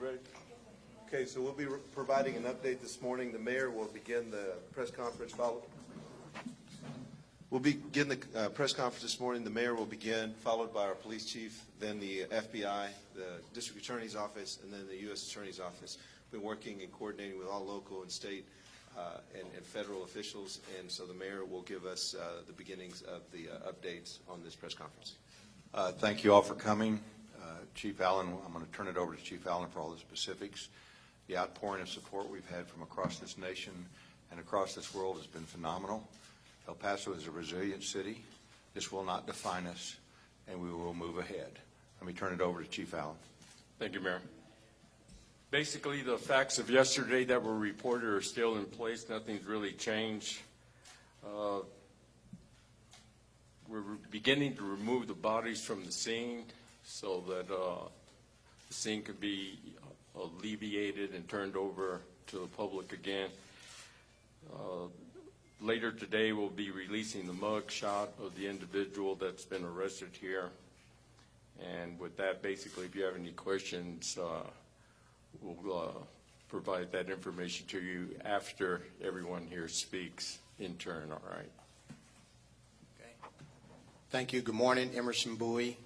ready? Okay, so we'll be providing an update this morning. The mayor will begin the press conference. We'll begin the press conference this morning. The mayor will begin, followed by our police chief, then the FBI, the district attorney's office, and then the U.S. attorney's office. We've been working and coordinating with all local and state and federal officials, and so the mayor will give us the beginnings of the updates on this press conference. Thank you all for coming. Chief Allen, I'm going to turn it over to Chief Allen for all the specifics. The outpouring of support we've had from across this nation and across this world has been phenomenal. El Paso is a resilient city. This will not define us, and we will move ahead. Let me turn it over to Chief Allen. Thank you, Mayor. Basically, the facts of yesterday that were reported are still in place. Nothing's really changed. We're beginning to remove the bodies from the scene so that the scene could be alleviated and turned over to the public again. Later today, we'll be releasing the mug shot of the individual that's been arrested here. And with that, basically, if you have any questions, we'll provide that information to you after everyone here speaks in turn, all right? Okay. Thank you. Good morning, Emerson Bowie.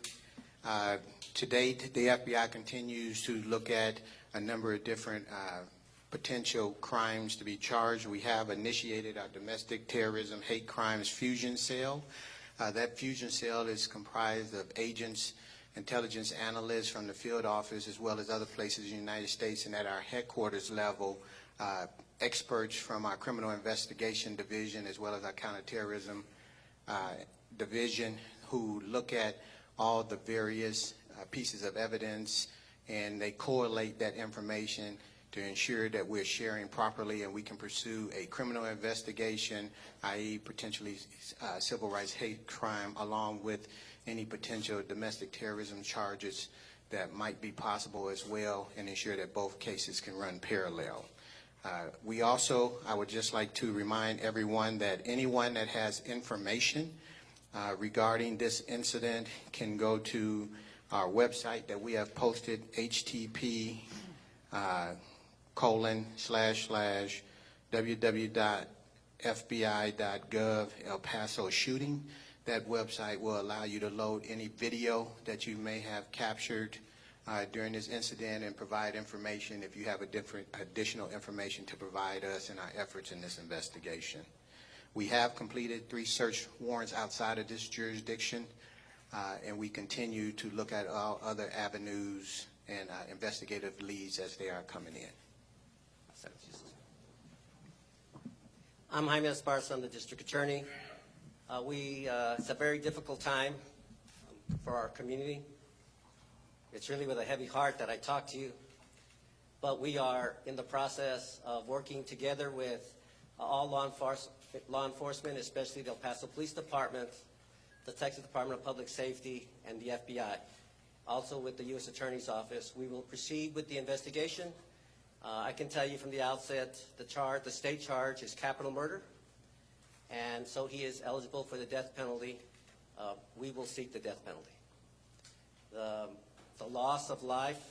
To date, the FBI continues to look at a number of different potential crimes to be charged. We have initiated our domestic terrorism hate crimes fusion cell. That fusion cell is comprised of agents, intelligence analysts from the field office, as well as other places in the United States, and at our headquarters level, experts from our criminal investigation division, as well as our counterterrorism division, who look at all the various pieces of evidence, and they correlate that information to ensure that we're sharing properly and we can pursue a criminal investigation, i.e. potentially civil rights hate crime, along with any potential domestic terrorism charges that might be possible as well, and ensure that both cases can run parallel. We also, I would just like to remind everyone that anyone that has information regarding this incident can go to our website that we have posted, http://www.fbi.gov El Paso shooting. That website will allow you to load any video that you may have captured during this incident and provide information if you have additional information to provide us in our efforts in this investigation. We have completed 3 search warrants outside of this jurisdiction, and we continue to look at all other avenues and investigative leads as they are coming in. I'm Jaime Esparza. I'm the district attorney. It's a very difficult time for our community. It's really with a heavy heart that I talk to you, but we are in the process of working together with all law enforcement, especially the El Paso Police Department, the Texas Department of Public Safety, and the FBI. Also with the U.S. Attorney's Office. We will proceed with the investigation. I can tell you from the outset, the state charge is capital murder, and so he is eligible for the death penalty. We will seek the death penalty. The loss of life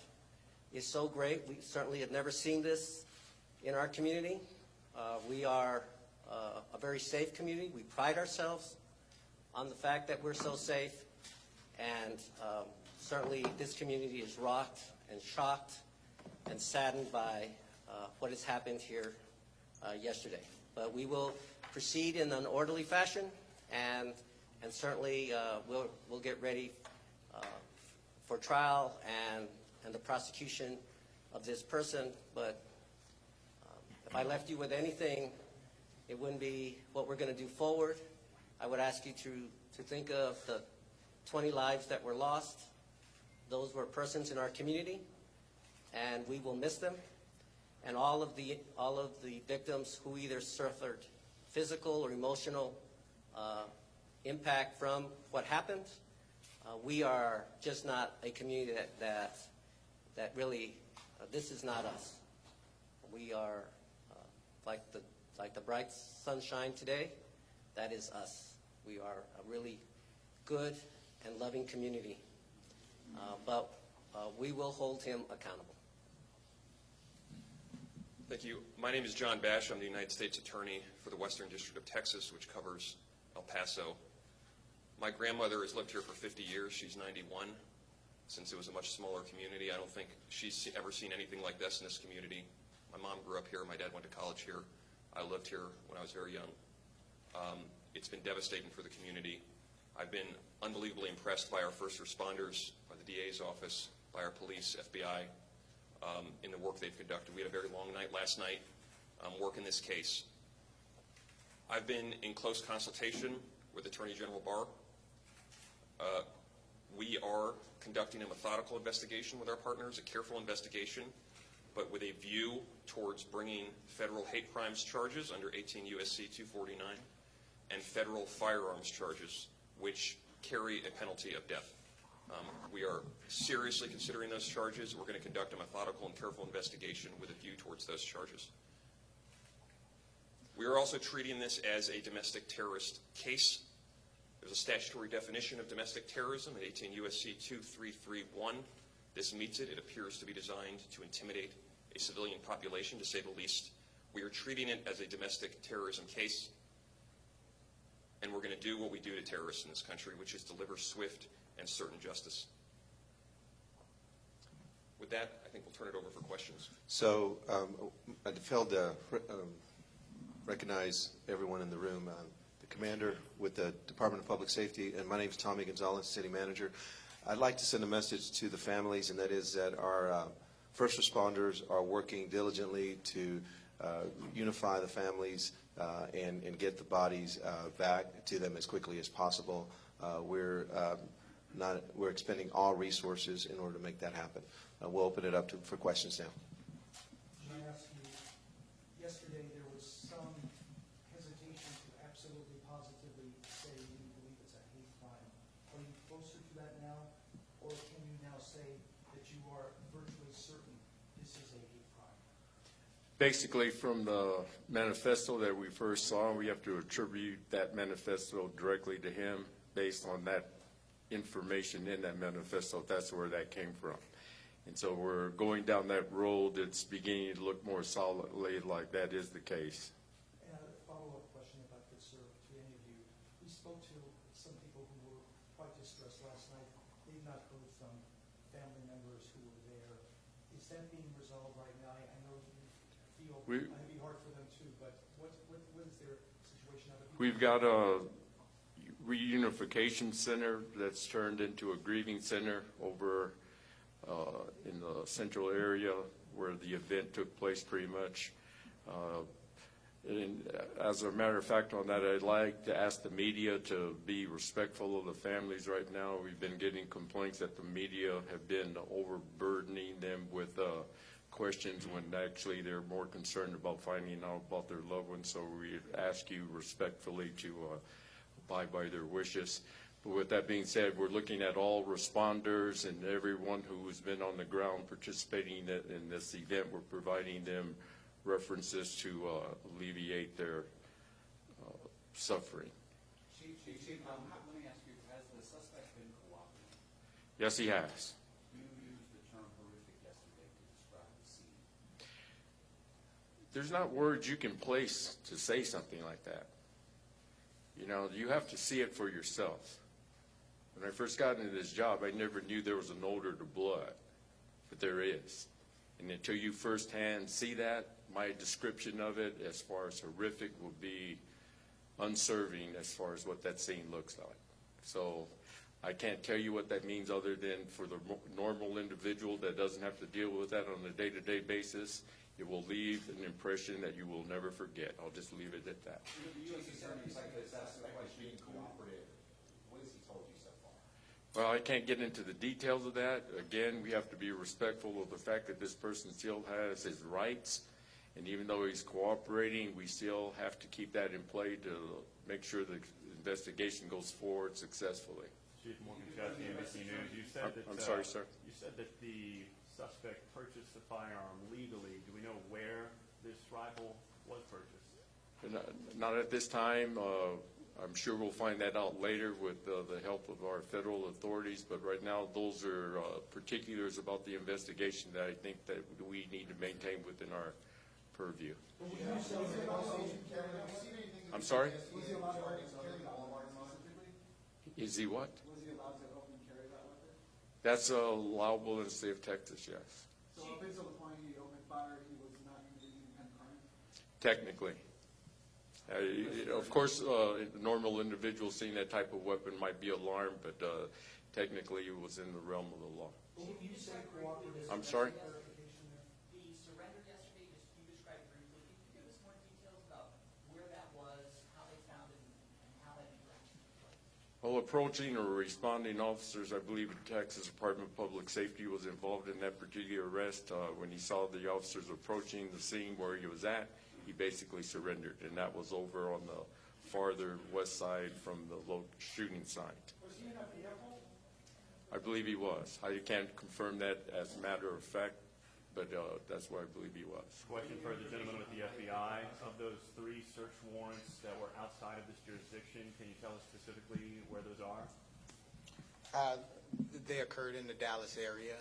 is so great. We certainly have never seen this in our community. We are a very safe community. We pride ourselves on the fact that we're so safe, and certainly this community is rocked and shocked and saddened by what has happened here yesterday. But we will proceed in an orderly fashion, and certainly we'll get ready for trial and the prosecution of this person. But if I left you with anything, it wouldn't be what we're going to do forward. I would ask you to think of the 20 lives that were lost. Those were persons in our community, and we will miss them. And all of the victims who either suffered physical or emotional impact from what happened. We are just not a community that really, this is not us. We are like the bright sunshine today. That is us. We are a really good and loving community. But we will hold him accountable. Thank you. My name is John Bash. I'm the United States Attorney for the Western District of Texas, which covers El Paso. My grandmother has lived here for 50 years. She's 91. Since it was a much smaller community, I don't think she's ever seen anything like this in this community. My mom grew up here. My dad went to college here. I lived here when I was very young. It's been devastating for the community. I've been unbelievably impressed by our first responders, by the DA's office, by our police, FBI, in the work they've conducted. We had a very long night last night working this case. I've been in close consultation with Attorney General Barr. We are conducting a methodical investigation with our partners, a careful investigation, but with a view towards bringing federal hate crimes charges under 18 U.S.C. 249 and federal firearms charges, which carry a penalty of death. We are seriously considering those charges. We're going to conduct a methodical and careful investigation with a view towards those charges. We are also treating this as a domestic terrorist case. There's a statutory definition of domestic terrorism at 18 U.S.C. 2331. This meets it. It appears to be designed to intimidate a civilian population, to say the least. We are treating it as a domestic terrorism case, and we're going to do what we do to terrorists in this country, which is deliver swift and certain justice. With that, I think we'll turn it over for questions. So I failed to recognize everyone in the room. The commander with the Department of Public Safety, and my name is Tommy Gonzalez, city manager. I'd like to send a message to the families, and that is that our first responders are working diligently to unify the families and get the bodies back to them as quickly as possible. We're expending all resources in order to make that happen. We'll open it up for questions now. Can I ask you, yesterday there was some hesitation to absolutely positively say you believe it's a hate crime. Are you closer to that now, or can you now say that you are virtually certain this is a hate crime? Basically, from the manifesto that we first saw, we have to attribute that manifesto directly to him based on that information in that manifesto. That's where that came from. And so we're going down that road. It's beginning to look more solidly like that is the case. And a follow-up question, if I could, sir, to any of you. We spoke to some people who were quite distressed last night. They've not heard from family members who were there. Is that being resolved right now? I know you feel it might be hard for them too, but what is their situation? We've got a reunification center that's turned into a grieving center over in the central area where the event took place pretty much. And as a matter of fact on that, I'd like to ask the media to be respectful of the families right now. We've been getting complaints that the media have been overburdening them with questions when actually they're more concerned about finding out about their loved ones. So we ask you respectfully to abide by their wishes. But with that being said, we're looking at all responders and everyone who has been on the ground participating in this event. We're providing them references to alleviate their suffering. Chief, let me ask you, has the suspect been cooperating? Yes, he has. You used the term horrific yesterday to describe the scene. There's not words you can place to say something like that. You know, you have to see it for yourself. When I first got into this job, I never knew there was an odor to blood, but there is. And until you firsthand see that, my description of it as far as horrific will be unserving as far as what that scene looks like. So I can't tell you what that means other than for the normal individual that doesn't have to deal with that on a day-to-day basis, it will leave an impression that you will never forget. I'll just leave it at that. The U.S. Attorney's Office asked the question, being cooperative. What has he told you so far? Well, I can't get into the details of that. Again, we have to be respectful of the fact that this person still has his rights. And even though he's cooperating, we still have to keep that in play to make sure the investigation goes forward successfully. Chief Morgan Chesney, NBC News. You said that, I'm sorry, sir. You said that the suspect purchased the firearm legally. Do we know where this rifle was purchased? Not at this time. I'm sure we'll find that out later with the help of our federal authorities, but right now those are particulars about the investigation that I think that we need to maintain within our purview. I'm sorry? Is he what? Was he allowed to open carry that weapon? That's allowable in the state of Texas, yes. So up until the point he opened fire, he was not committing any crime? Technically. Of course, a normal individual seeing that type of weapon might be alarmed, but technically it was in the realm of the law. You say cooperative. I'm sorry? Clarification there. The surrender yesterday, just you described briefly, can you give us more details about where that was, how they found it, and how that interaction took place? Well, approaching or responding officers, I believe the Texas Department of Public Safety was involved in that particular arrest. When he saw the officers approaching the scene where he was at, he basically surrendered, and that was over on the farther west side from the shooting site. Was he in a vehicle? I believe he was. I can't confirm that as a matter of fact, but that's what I believe he was. Question for the gentleman with the FBI. Of those 3 search warrants that were outside of this jurisdiction, can you tell us specifically where those are? They occurred in the Dallas area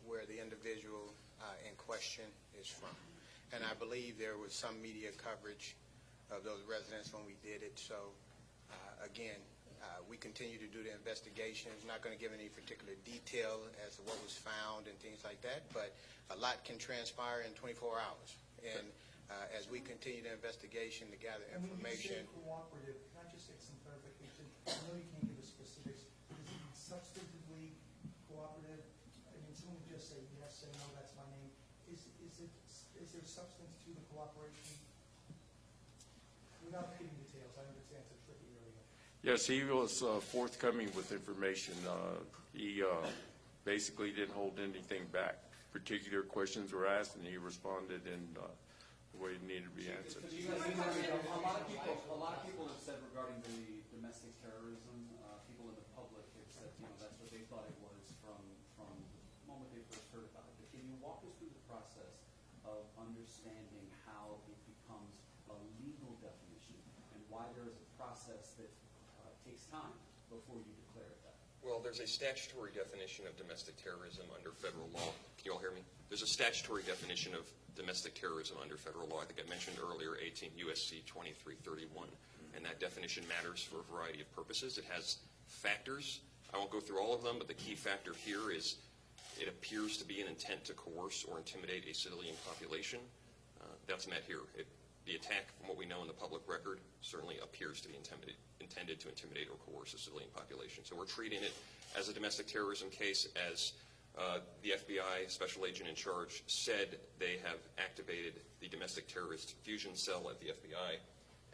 where the individual in question is from. And I believe there was some media coverage of those residents when we did it. So, again, we continue to do the investigations. Not going to give any particular detail as to what was found and things like that, but a lot can transpire in 24 hours. And as we continue the investigation to gather information. And when you say cooperative, can I just get some clarification? I know you can't give us specifics. Is it substantively cooperative? I mean, someone would just say yes, say no, that's my name. Is there substance to the cooperation? Without giving details, I understand it's a tricky area. Yes, he was forthcoming with information. He basically didn't hold anything back. Particular questions were asked, and he responded in the way it needed to be answered. A lot of people have said regarding the domestic terrorism, people in the public have said, that's what they thought it was from the moment they first heard about it. But can you walk us through the process of understanding how it becomes a legal definition and why there is a process that takes time before you declare it that? Well, there's a statutory definition of domestic terrorism under federal law. Can you all hear me? There's a statutory definition of domestic terrorism under federal law. I think I mentioned earlier 18 U.S.C. 2331, and that definition matters for a variety of purposes. It has factors. I won't go through all of them, but the key factor here is it appears to be an intent to coerce or intimidate a civilian population. That's met here. The attack, from what we know in the public record, certainly appears to be intended to intimidate or coerce a civilian population. So we're treating it as a domestic terrorism case, as the FBI special agent in charge said they have activated the domestic terrorist fusion cell at the FBI,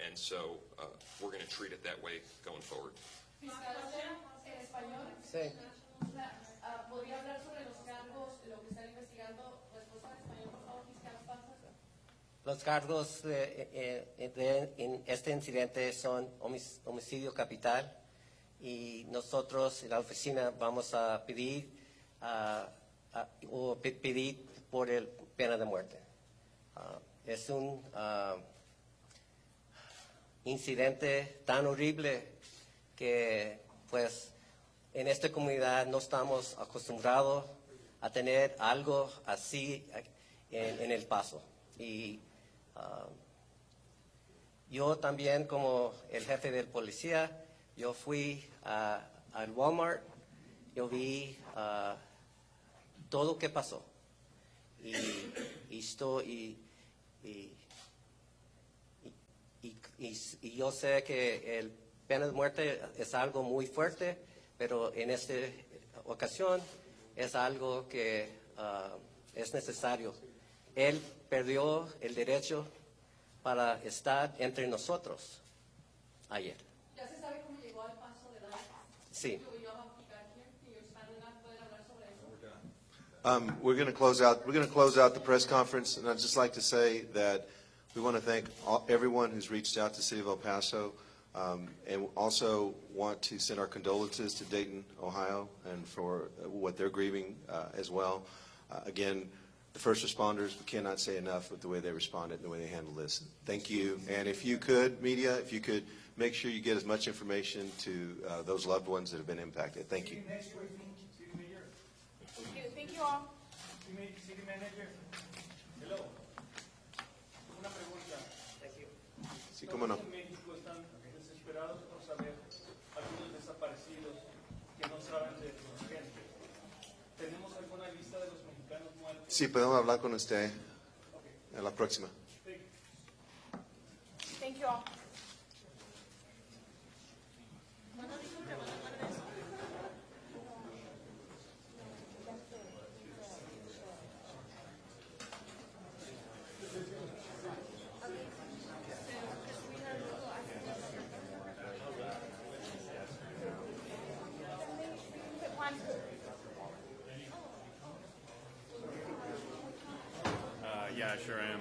and so we're going to treat it that way going forward. Sí. ¿Podría hablar sobre los cargos, lo que están investigando? Respuesta en español, por favor, fiscal Esparza. Los cargos en este incidente son homicidio capital, y nosotros en la oficina vamos a pedir por el pena de muerte. Es un incidente tan horrible que pues en esta comunidad no estamos acostumbrados a tener algo así en El Paso. Y yo también, como el jefe de policía, yo fui al Walmart, yo vi todo lo que pasó. Y yo sé que el pena de muerte es algo muy fuerte, pero en esta ocasión es algo que es necesario. Él perdió el derecho para estar entre nosotros ayer. ¿Ya se sabe cómo llegó al Paso de Dallas? Sí. Do we know how he got here? Can you expand on that? ¿Pueden hablar sobre eso? We're going to close out the press conference, and I'd just like to say that we want to thank everyone who's reached out to the City of El Paso, and also want to send our condolences to Dayton, Ohio, and for what they're grieving as well. Again, the first responders, we cannot say enough with the way they responded and the way they handled this. Thank you. And if you could, media, if you could make sure you get as much information to those loved ones that have been impacted. Thank you. Next briefing, City Mayor. Thank you all. City Manager. Hello. Sí, cómo no. Todos en México están desesperados por saber algunos desaparecidos que no saben de sus gente. ¿Tenemos alguna lista de los mexicanos muertos? Sí, podemos hablar con usted en la próxima. Thank you all. Yeah, I sure am.